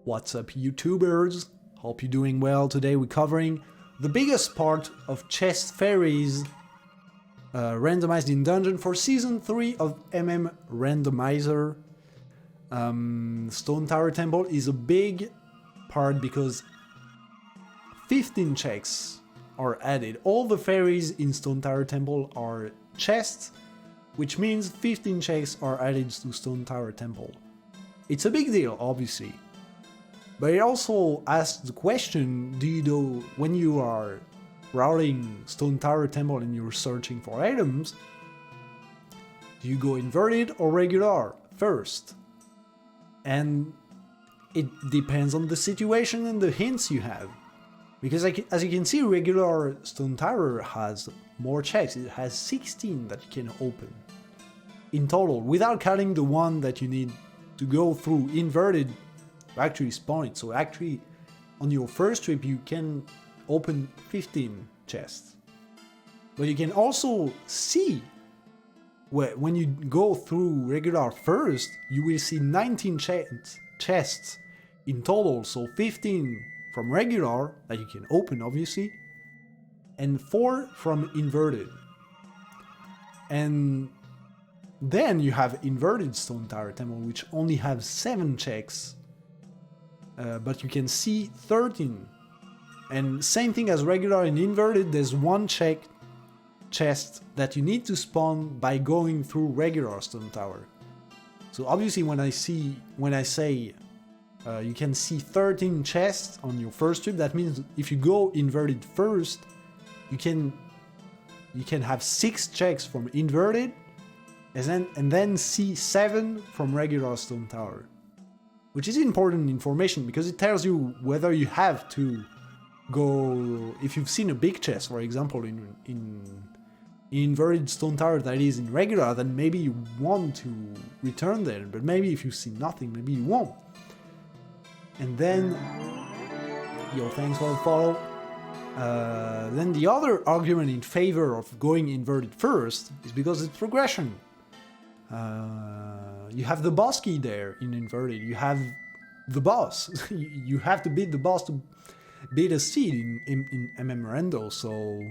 What's up, YouTubers? Hope you're doing well. Today we're covering the biggest part of chest fairies randomized in dungeon for season 3 of Randomizer. Stone Tower Temple is a big part because 15 checks are added. All the fairies in Stone Tower Temple are chests, which means 15 checks are added to Stone Tower Temple. It's a big deal, obviously. But it also asks the question, do you know, when you are routing Stone Tower Temple and you're searching for items, do you go inverted or regular first? And it depends on the situation and the hints you have. Because as you can see, regular Stone Tower has more checks. It has 16 that you can open in total, without counting the one that you need to go through inverted to actually spawn it. So actually, on your first trip, you can open 15 chests. But you can also see, when you go through regular first, you will see 19 chests in total. So 15 from regular, that you can open obviously, and 4 from inverted. And then you have inverted Stone Tower Temple, which only have 7 checks. But you can see 13. And same thing as regular and inverted, there's 1 chest that you need to spawn by going through regular Stone Tower. So obviously when I say you can see 13 chests on your first trip, that means if you go inverted first, you can have 6 checks from inverted and then see 7 from regular Stone Tower. Which is important information because it tells you whether you have to go, if you've seen a big chest, for example, in inverted Stone Tower that is in regular, then maybe you want to return there, but maybe if you see nothing, maybe you won't. And then, thanks for the follow. Then the other argument in favor of going inverted first is because it's progression. You have the boss key there in inverted, you have the boss. You have to beat the boss to beat a seed in Rando, so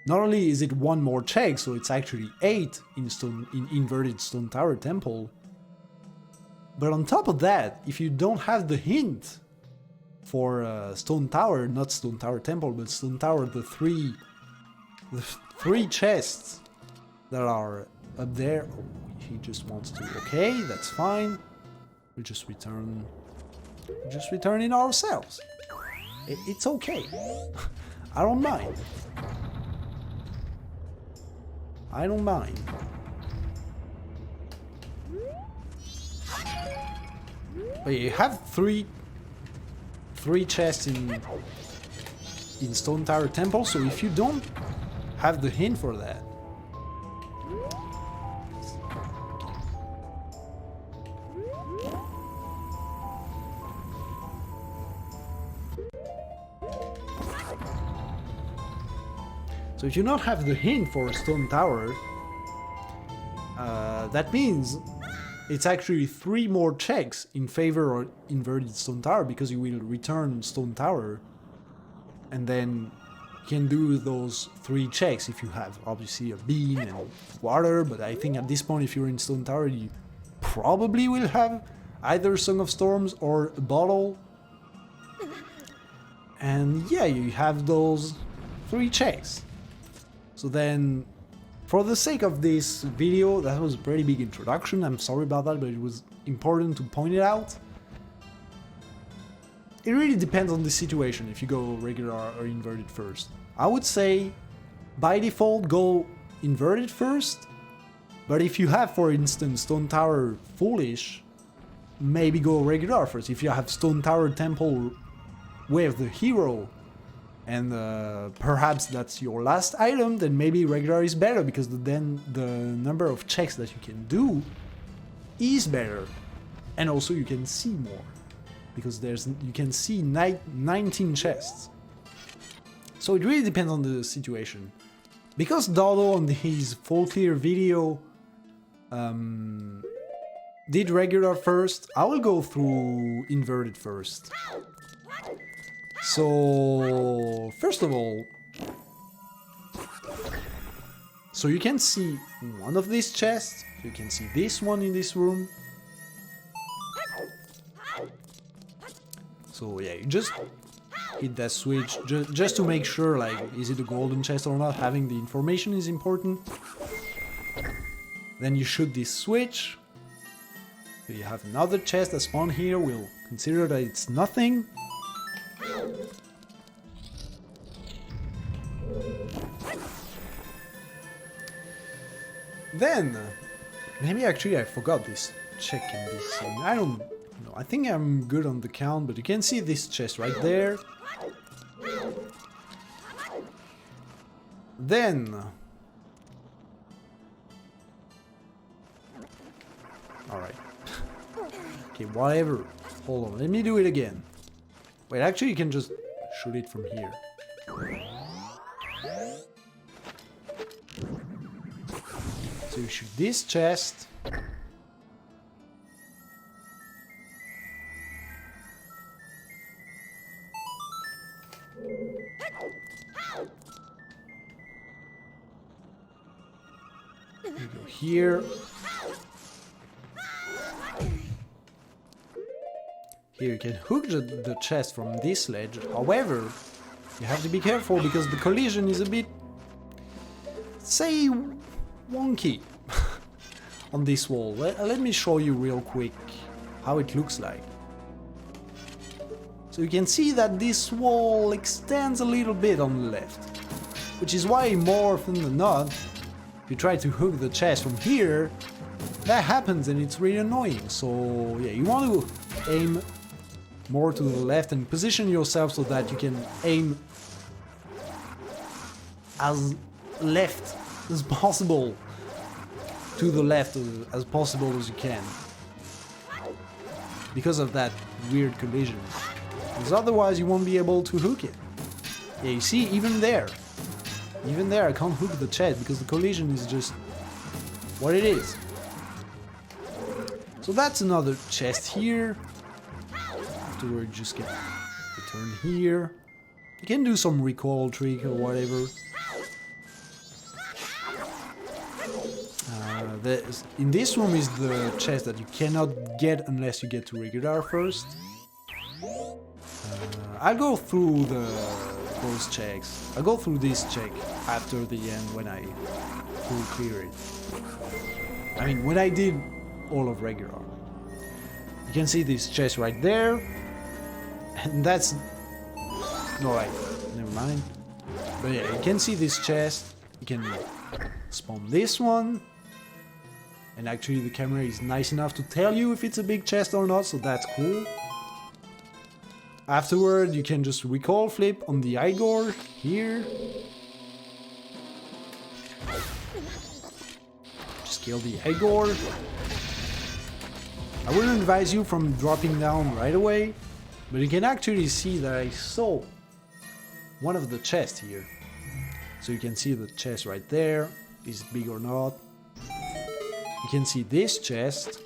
not only is it 1 more check, so it's actually 8 in inverted Stone Tower Temple, but on top of that, if you don't have the hint for Stone Tower, not Stone Tower Temple, but Stone Tower, the three chests that are up there. Oh, he just wants to. Okay, that's fine. We just return it ourselves. It's okay. I don't mind. I don't mind. But you have three chests in Stone Tower Temple, so if you don't have the hint for that, so if you don't have the hint for Stone Tower, that means it's actually 3 more checks in favor of inverted Stone Tower, because you will return Stone Tower and then you can do those 3 checks if you have obviously a bean and water. But I think at this point, if you're in Stone Tower, you probably will have either Song of Storms or a bottle. And yeah, you have those 3 checks. So then, for the sake of this video, that was a pretty big introduction, I'm sorry about that, but it was important to point it out. It really depends on the situation if you go regular or inverted first. I would say, by default, go inverted first, but if you have, for instance, Stone Tower Foolish, maybe go regular first. If you have Stone Tower Temple with the hero, and perhaps that's your last item, then maybe regular is better, because then the number of checks that you can do is better, and also you can see more, because you can see 19 chests. So it really depends on the situation. Because Dodo on his full clear video did regular first. I will go through inverted first. So, first of all, so you can see one of these chests. You can see this one in this room. So yeah, you just hit that switch just to make sure, like, is it a golden chest or not? Having the information is important. Then you shoot this switch. So you have another chest that spawned here. We'll consider that it's nothing. Then, maybe actually I forgot this check in this scene. I don't know. I think I'm good on the count, but you can see this chest right there. Then... Alright. Okay, whatever. Hold on, let me do it again. Wait, actually you can just shoot it from here. So you shoot this chest. You go here. Here you can hook the chest from this ledge. However, you have to be careful because the collision is a bit, say, wonky on this wall. Let me show you real quick how it looks like. So you can see that this wall extends a little bit on the left, which is why more often than not, if you try to hook the chest from here, that happens and it's really annoying. So yeah, you want to aim more to the left and position yourself so that you can aim as left as possible, to the left as possible as you can, because of that weird collision, because otherwise you won't be able to hook it. Yeah, you see, even there I can't hook the chest because the collision is just what it is. So that's another chest here. Afterward, just get return here. You can do some recoil trick or whatever. In this room is the chest that you cannot get unless you get to regular first. I'll go through those checks. I'll go through this check after the end when I full clear it. I mean, when I did all of regular. You can see this chest right there. And that's... Alright, never mind. But yeah, you can see this chest. You can spawn this one. And actually the camera is nice enough to tell you if it's a big chest or not, so that's cool. Afterward, you can just recoil flip on the Igor here. Just kill the Igor. I wouldn't advise you from dropping down right away, but you can actually see that I saw one of the chests here. So you can see the chest right there, is it big or not. You can see this chest,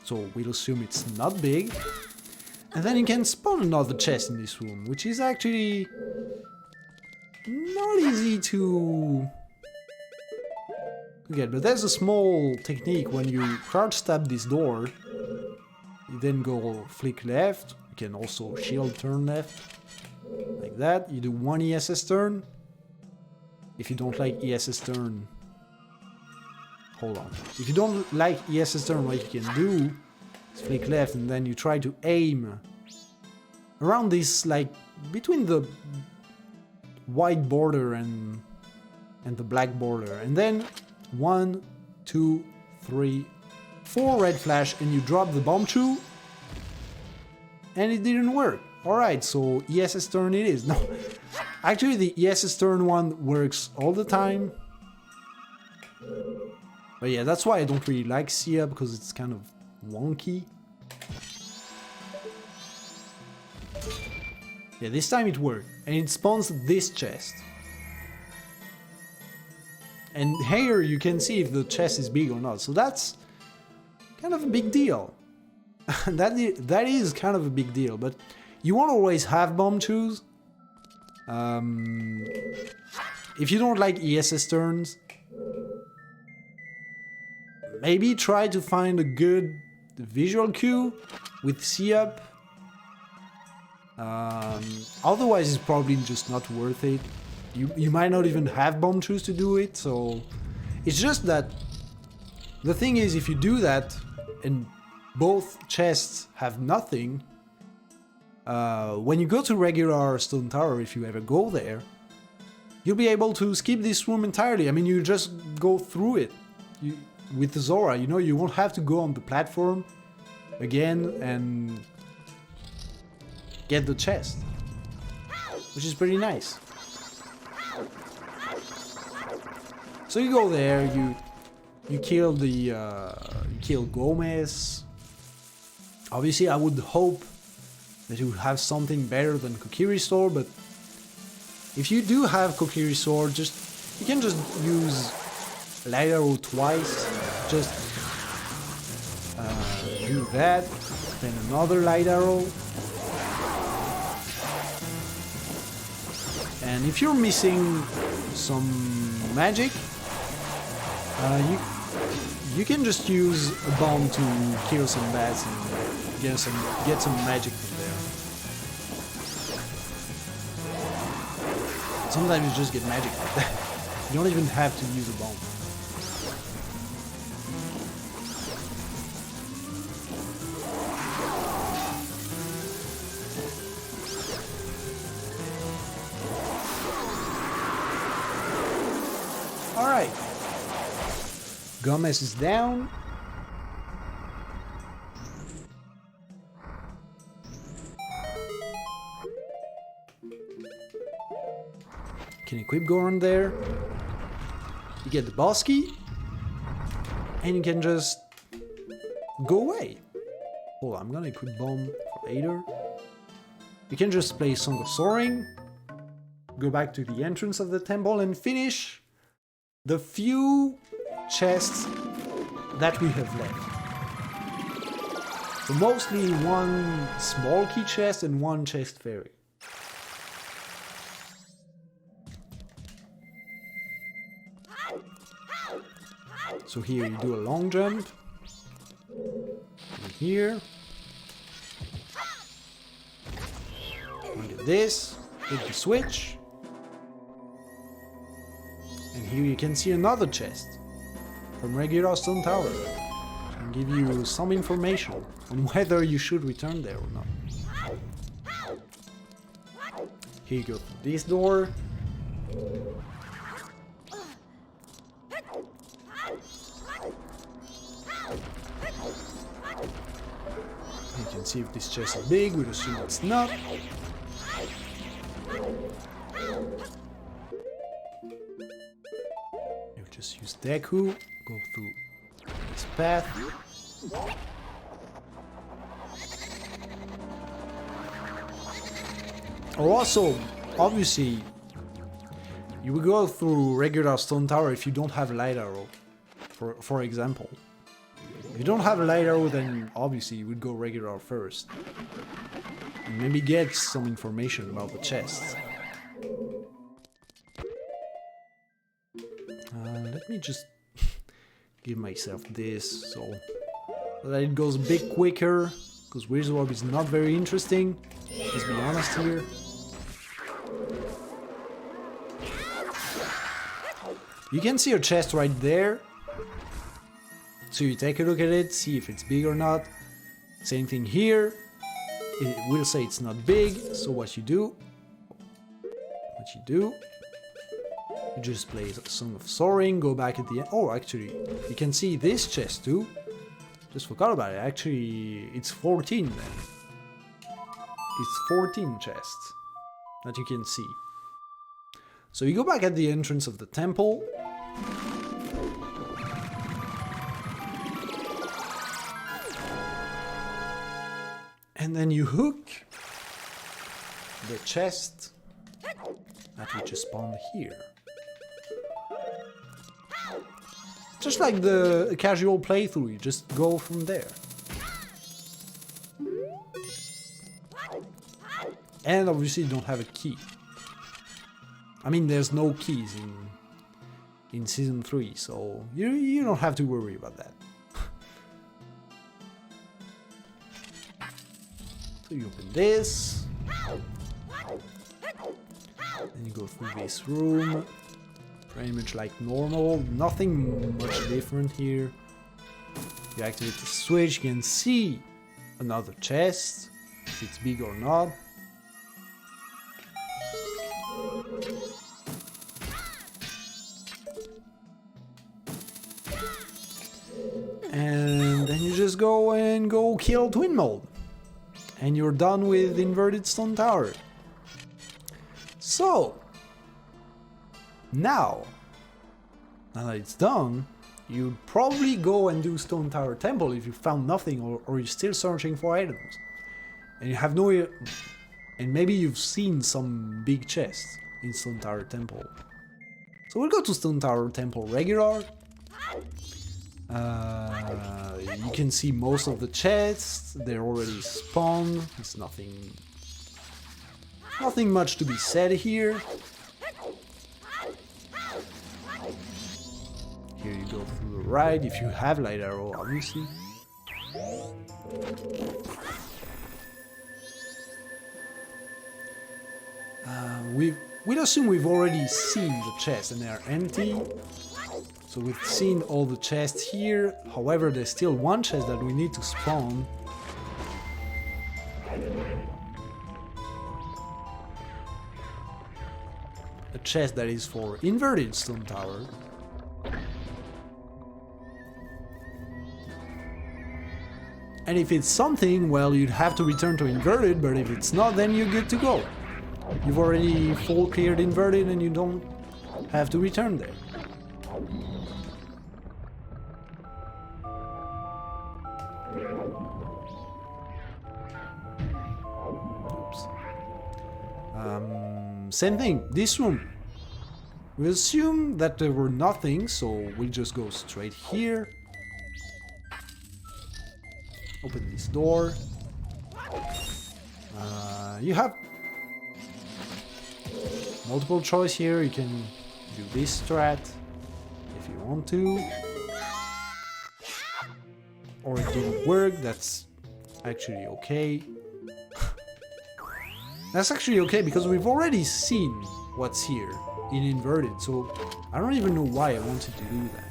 so we'll assume it's not big. And then you can spawn another chest in this room, which is actually not easy to get. But there's a small technique when you crouch stab this door. You then go flick left. You can also shield turn left, like that. You do one ESS turn. If you don't like ESS turn, hold on. If you don't like ESS turn, what you can do is flick left and then you try to aim around this, like between the white border and the black border, and then 1, 2, 3, 4 red flash, and you drop the bomb through, and it didn't work. Alright, so ESS turn it is. No, actually the ESS turn one works all the time. But yeah, that's why I don't really like Sia, because it's kind of wonky. Yeah, this time it worked, and it spawns this chest. And here you can see if the chest is big or not, so that's kind of a big deal. that is kind of a big deal, but you won't always have bomb shoes. If you don't like ESS turns, maybe try to find a good visual cue with C up. Otherwise it's probably just not worth it. You might not even have bomb shoes to do it, so it's just that the thing is, if you do that and both chests have nothing, when you go to regular Stone Tower, if you ever go there, you'll be able to skip this room entirely. I mean, you just go through it. With Zora, you know, you won't have to go on the platform again and get the chest, which is pretty nice. So you go there, you kill the you kill Gomez. Obviously, I would hope that you would have something better than Kokiri Sword, but if you do have Kokiri Sword, you can just use Light Arrow twice. Just do that, then another Light Arrow. And if you're missing some magic, you can just use a bomb to kill some bats and get some magic from there. Sometimes you just get magic like that. You don't even have to use a bomb. Alright. Gomez is down. Can equip Goron there. You get the boss key. And you can just go away. Hold on, I'm gonna equip Bomb for later. You can just play Song of Soaring. Go back to the entrance of the temple and finish the few chests that we have left. So mostly one small key chest and one chest fairy. So here you do a long jump. And here. Look at this. Hit the switch. And here you can see another chest from regular Stone Tower. And give you some information on whether you should return there or not. Here you go through this door. You can see if this chest is big, we'd assume it's not. You just use Deku, go through this path. Or also, obviously, you will go through regular Stone Tower if you don't have Light Arrow, for example. If you don't have a Light Arrow, then obviously you would go regular first. And maybe get some information about the chest. Let me just give myself this so that it goes a bit quicker, because Wizard Orb is not very interesting, let's be honest here. You can see a chest right there, so you take a look at it, see if it's big or not. Same thing here, it will say it's not big, so what you do, you just play a Song of Soaring, go back at the end. Oh, actually, you can see this chest too. Just forgot about it. Actually, it's 14 then. It's 14 chests that you can see. So you go back at the entrance of the temple. And then you hook the chest that we just spawned here. Just like the casual playthrough, you just go from there. And obviously you don't have a key. I mean, there's no keys in Season 3, so you don't have to worry about that. So you open this, and you go through this room, pretty much like normal, nothing much different here. You activate the switch, you can see another chest, if it's big or not. And then you just go and kill Twin Mold. And you're done with Inverted Stone Tower. So, now that it's done, you'd probably go and do Stone Tower Temple if you found nothing or you're still searching for items. And you have no... And maybe you've seen some big chests in Stone Tower Temple. So we'll go to Stone Tower Temple regular. You can see most of the chests, they're already spawned, it's nothing much to be said here. Here you go through the right, if you have light arrow, obviously. We'll assume we've already seen the chests and they are empty. So we've seen all the chests here, however there's still one chest that we need to spawn. A chest that is for Inverted Stone Tower. And if it's something, well, you'd have to return to Inverted, but if it's not, then you're good to go. You've already full cleared Inverted and you don't have to return there. Same thing, this room. We assume that there were nothing, so we'll just go straight here. Open this door. You have multiple choice here, you can do this strat if you want to. Or it didn't work, that's actually okay. That's actually okay because we've already seen what's here in Inverted, so I don't even know why I wanted to do that.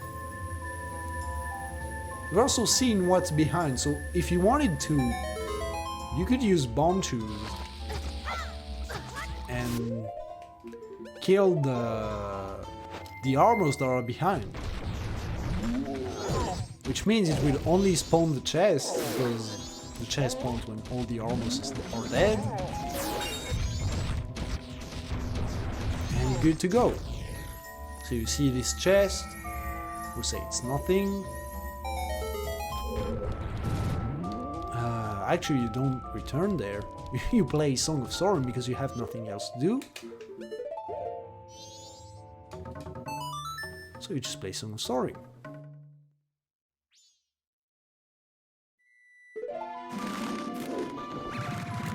We've also seen what's behind, so if you wanted to, you could use bomb tubes and kill the armors that are behind. Which means it will only spawn the chest, because the chest spawns when all the armors are dead. And good to go. So you see this chest, we'll say it's nothing. Actually, you don't return there. You play Song of Sorin because you have nothing else to do. So you just play Song of Sorin.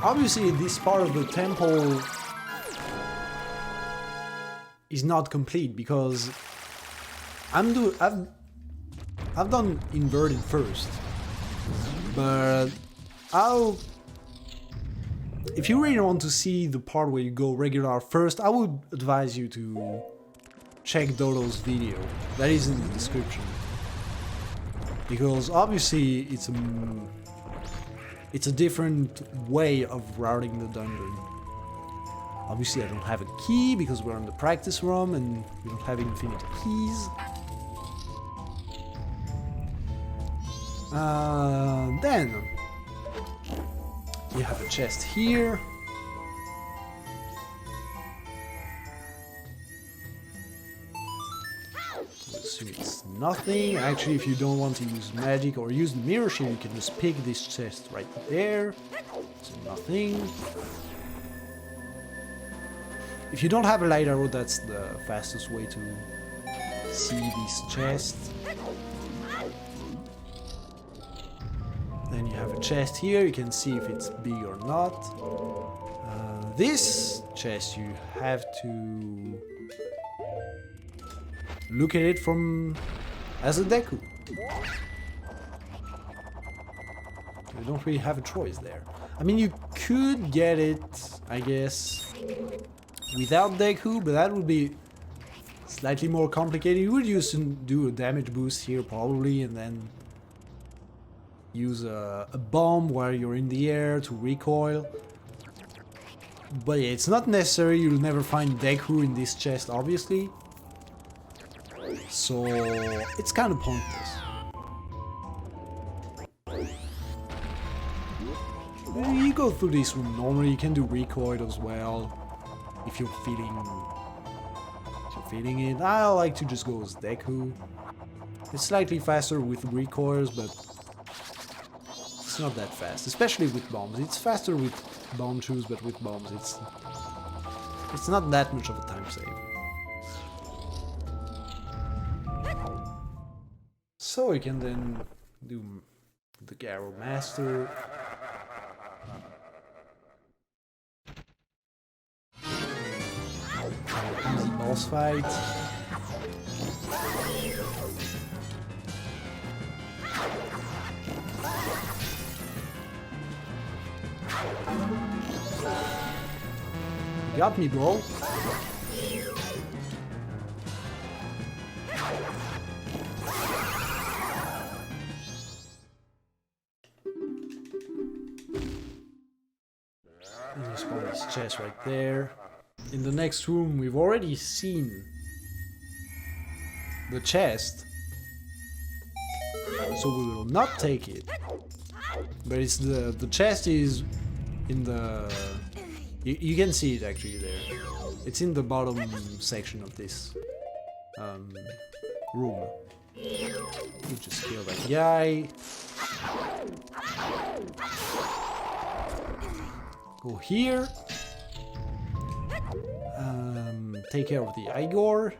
Obviously, this part of the temple is not complete because I've done Inverted first, but if you really want to see the part where you go regular first, I would advise you to check Dodo's video. That is in the description. Because obviously it's a different way of routing the dungeon. Obviously I don't have a key because we're in the practice room and we don't have infinite keys. Then you have a chest here. Assume it's nothing. Actually, if you don't want to use magic or use the mirror shield, you can just pick this chest right there. So nothing. If you don't have a light arrow, that's the fastest way to see this chest. Then you have a chest here, you can see if it's big or not. This chest you have to look at it from as a Deku. You don't really have a choice there. I mean, you could get it, I guess, without Deku, but that would be slightly more complicated. You would use to do a damage boost here probably, and then use a bomb while you're in the air to recoil. But yeah, it's not necessary. You'll never find Deku in this chest, obviously. So it's kind of pointless. You go through this room normally. You can do recoil as well if you're feeling it. I like to just go as Deku. It's slightly faster with recoils, but it's not that fast, especially with bombs. It's faster with bomb shoes, but with bombs it's not that much of a time save. So you can then do the Garrow Master. Easy boss fight. You got me, bro. And you spawn this chest right there. In the next room, we've already seen the chest, so we will not take it. But it's the chest is in the. You can see it actually there. It's in the bottom section of this room. You just kill that guy. Go here. Take care of the Igor.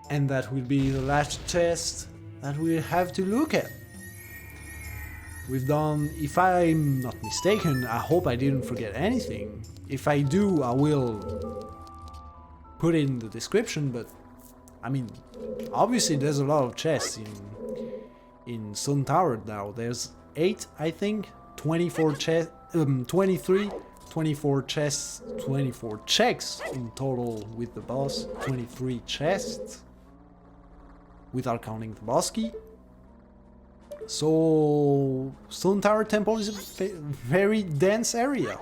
And that will be the last chest that we'll have to look at. We've done, if I'm not mistaken, I hope I didn't forget anything. If I do, I will put it in the description, but I mean, obviously there's a lot of chests in Stone Tower now. There's 8, I think, 24 chests, 23, 24 chests, 24 checks in total with the boss, 23 chests, without counting the boss key. So Stone Tower Temple is a very dense area,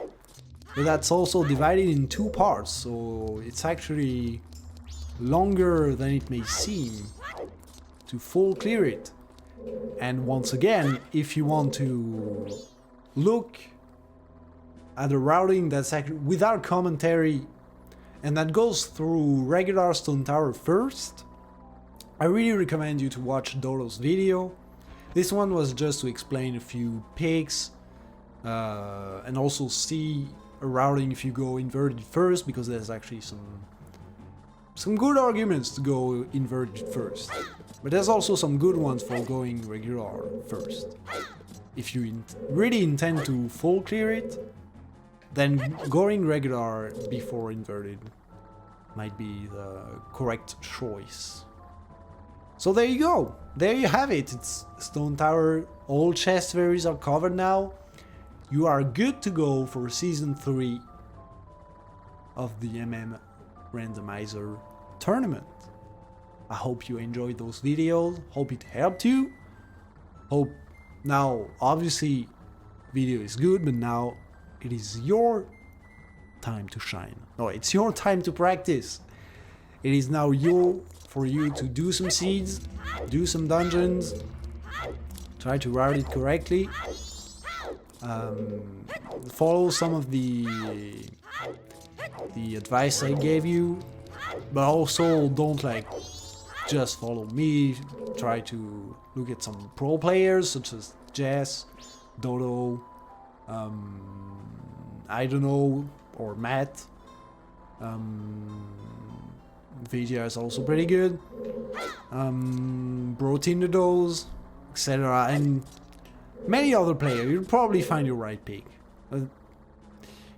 but that's also divided in 2 parts, so it's actually longer than it may seem to full clear it. And once again, if you want to look at the routing that's actually without commentary and that goes through regular Stone Tower first, I really recommend you to watch Doro's video. This one was just to explain a few picks and also see a routing if you go inverted first, because there's actually some good arguments to go inverted first. But there's also some good ones for going regular first. If you really intend to full clear it, then going regular before inverted might be the correct choice. So there you go. There you have it. It's Stone Tower. All chest varies are covered now. You are good to go for Season 3 of the Randomizer tournament. I hope you enjoyed those videos. Hope it helped you. Hope now, obviously, video is good, but now it is your time to shine. No, it's your time to practice. It is now for you to do some seeds, do some dungeons, try to route it correctly, follow some of the advice I gave you, but also don't just follow me. Try to look at some pro players such as Jess Dodo, I don't know, or Matt. Vijay is also pretty good. Brotindodos, etc. And many other players. You'll probably find your right pick.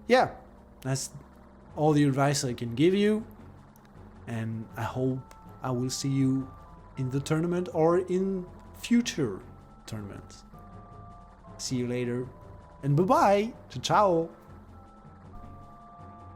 Yeah, that's all the advice I can give you. And I hope I will see you in the tournament or in future tournaments. See you later. And bye-bye. Ciao, ciao.